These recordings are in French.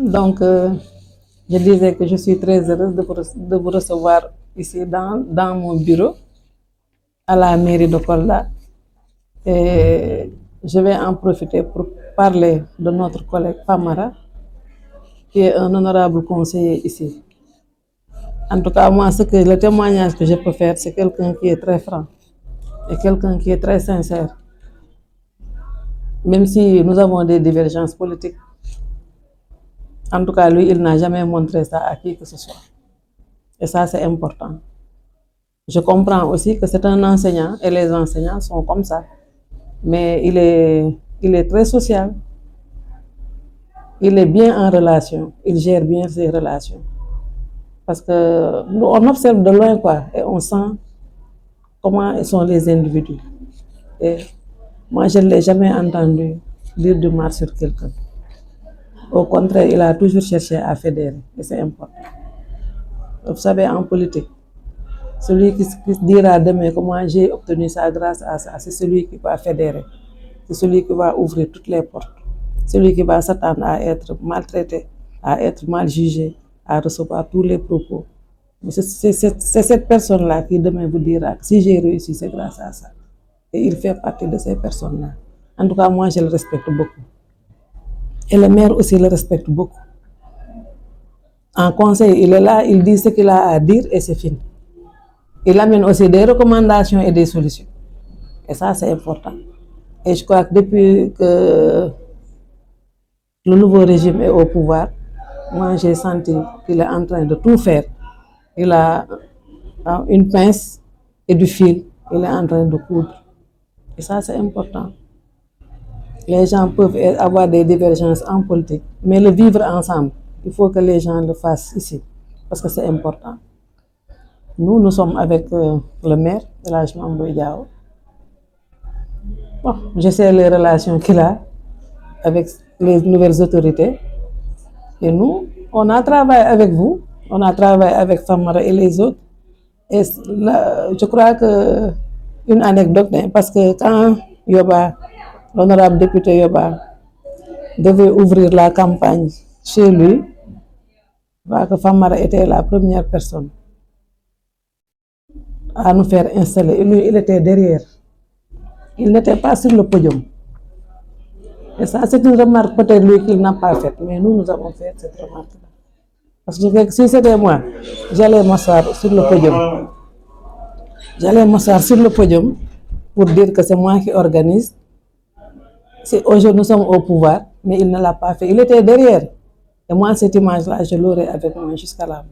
Donc, je disais que je suis très heureuse de vous recevoir ici dans mon bureau à la mairie de Kolda. Et je vais en profiter pour parler de notre collègue Famara, qui est un honorable conseiller ici. En tout cas, moi, le témoignage que je peux faire, c'est quelqu'un qui est très franc et quelqu'un qui est très sincère. Même si nous avons des divergences politiques, en tout cas, lui, il n'a jamais montré ça à qui que ce soit. Et ça, c'est important. Je comprends aussi que c'est un enseignant et les enseignants sont comme ça. Mais il est très social. Il est bien en relation. Il gère bien ses relations. Parce que nous, on observe de loin, quoi, et on sent comment sont les individus. Et moi, je ne l'ai jamais entendu dire du mal sur quelqu'un. Au contraire, il a toujours cherché à fédérer, et c'est important. Vous savez, en politique, celui qui dira demain que moi j'ai obtenu ça grâce à ça, c'est celui qui va fédérer, c'est celui qui va ouvrir toutes les portes, celui qui va s'attendre à être maltraité, à être mal jugé, à recevoir tous les propos. Mais c'est cette personne-là qui demain vous dira que si j'ai réussi, c'est grâce à ça. Et il fait partie de ces personnes-là. En tout cas, moi, je le respecte beaucoup. Et le maire aussi le respecte beaucoup. En conseil, il est là, il dit ce qu'il a à dire et c'est fini. Il amène aussi des recommandations et des solutions. Et ça, c'est important. Et je crois que depuis que le nouveau régime est au pouvoir, moi, j'ai senti qu'il est en train de tout faire. Il a une pince et du fil. Il est en train de coudre. Et ça, c'est important. Les gens peuvent avoir des divergences en politique, mais le vivre ensemble, il faut que les gens le fassent ici, parce que c'est important. Nous sommes avec le maire, Elhadji Mame Boye Diao. Bon, je sais les relations qu'il a avec les nouvelles autorités. Et nous, on a travaillé avec vous, on a travaillé avec Famara et les autres. Et là, je crois que une anecdote, parce que quand Yoba, l'honorable député Yoba, devait ouvrir la campagne chez lui, je crois que Famara était la première personne à nous faire installer. Et lui, il était derrière. Il n'était pas sur le podium. Et ça, c'est une remarque peut-être lui qu'il n'a pas faite, mais nous avons fait cette remarque-là. Parce que si c'était moi, j'allais m'asseoir sur le podium. J'allais m'asseoir sur le podium pour dire que c'est moi qui organise. Aujourd'hui, nous sommes au pouvoir, mais il ne l'a pas fait. Il était derrière. Et moi, cette image-là, je l'aurai avec moi jusqu'à là.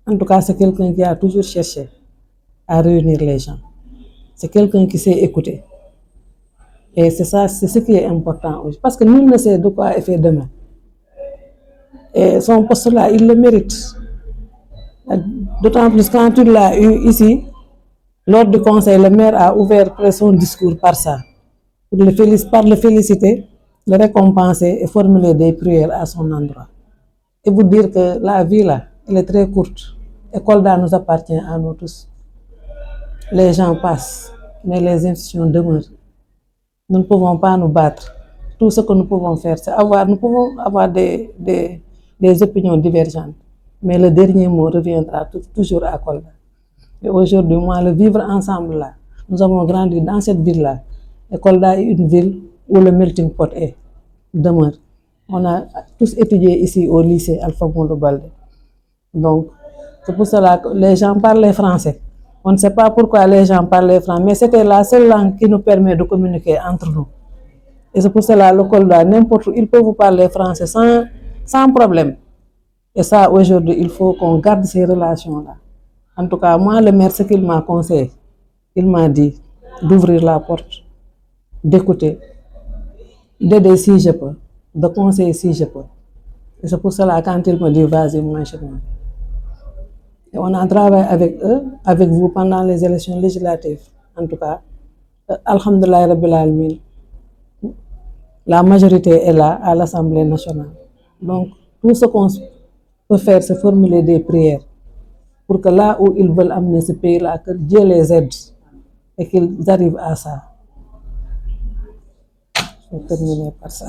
En tout cas, c'est quelqu'un qui a toujours cherché à réunir les gens. C'est quelqu'un qui sait écouter. Et c'est ça, c'est ce qui est important aujourd'hui. Parce que nul ne sait de quoi est fait demain. Et son poste-là, il le mérite. D'autant plus quand tu l'as eu ici, lors du conseil, le maire a ouvert son discours par ça. Pour le féliciter, le récompenser et formuler des prières à son endroit. Et vous dire que la vie là, elle est très courte. Et Kolda nous appartient à nous tous. Les gens passent, mais les institutions demeurent. Nous ne pouvons pas nous battre. Tout ce que nous pouvons faire, c'est nous pouvons avoir des opinions divergentes. Mais le dernier mot reviendra toujours à Kolda. Et aujourd'hui, moi, le vivre ensemble là, nous avons grandi dans cette ville-là. Et Kolda est une ville où le melting pot demeure. On a tous étudié ici au lycée Alpha Molo Baldé. Donc, c'est pour cela que les gens parlent français. On ne sait pas pourquoi les gens parlent français, mais c'était la seule langue qui nous permet de communiquer entre nous. Et c'est pour cela que le Kolda, n'importe où, il peut vous parler français sans problème. Et ça, aujourd'hui, il faut qu'on garde ces relations-là. En tout cas, moi, le maire, ce qu'il m'a conseillé, il m'a dit d'ouvrir la porte, d'écouter, d'aider si je peux, de conseiller si je peux. Et c'est pour cela, quand il me dit, vas-y, moi, je m'en vais. Et on a travaillé avec eux, avec vous, pendant les élections législatives. En tout cas, Alhamdulillah Rabbil Alamin, la majorité est là à l'Assemblée nationale. Donc, tout ce qu'on peut faire, c'est formuler des prières pour que là où ils veulent amener ce pays-là, que Dieu les aide et qu'ils arrivent à ça. Je vais terminer par ça.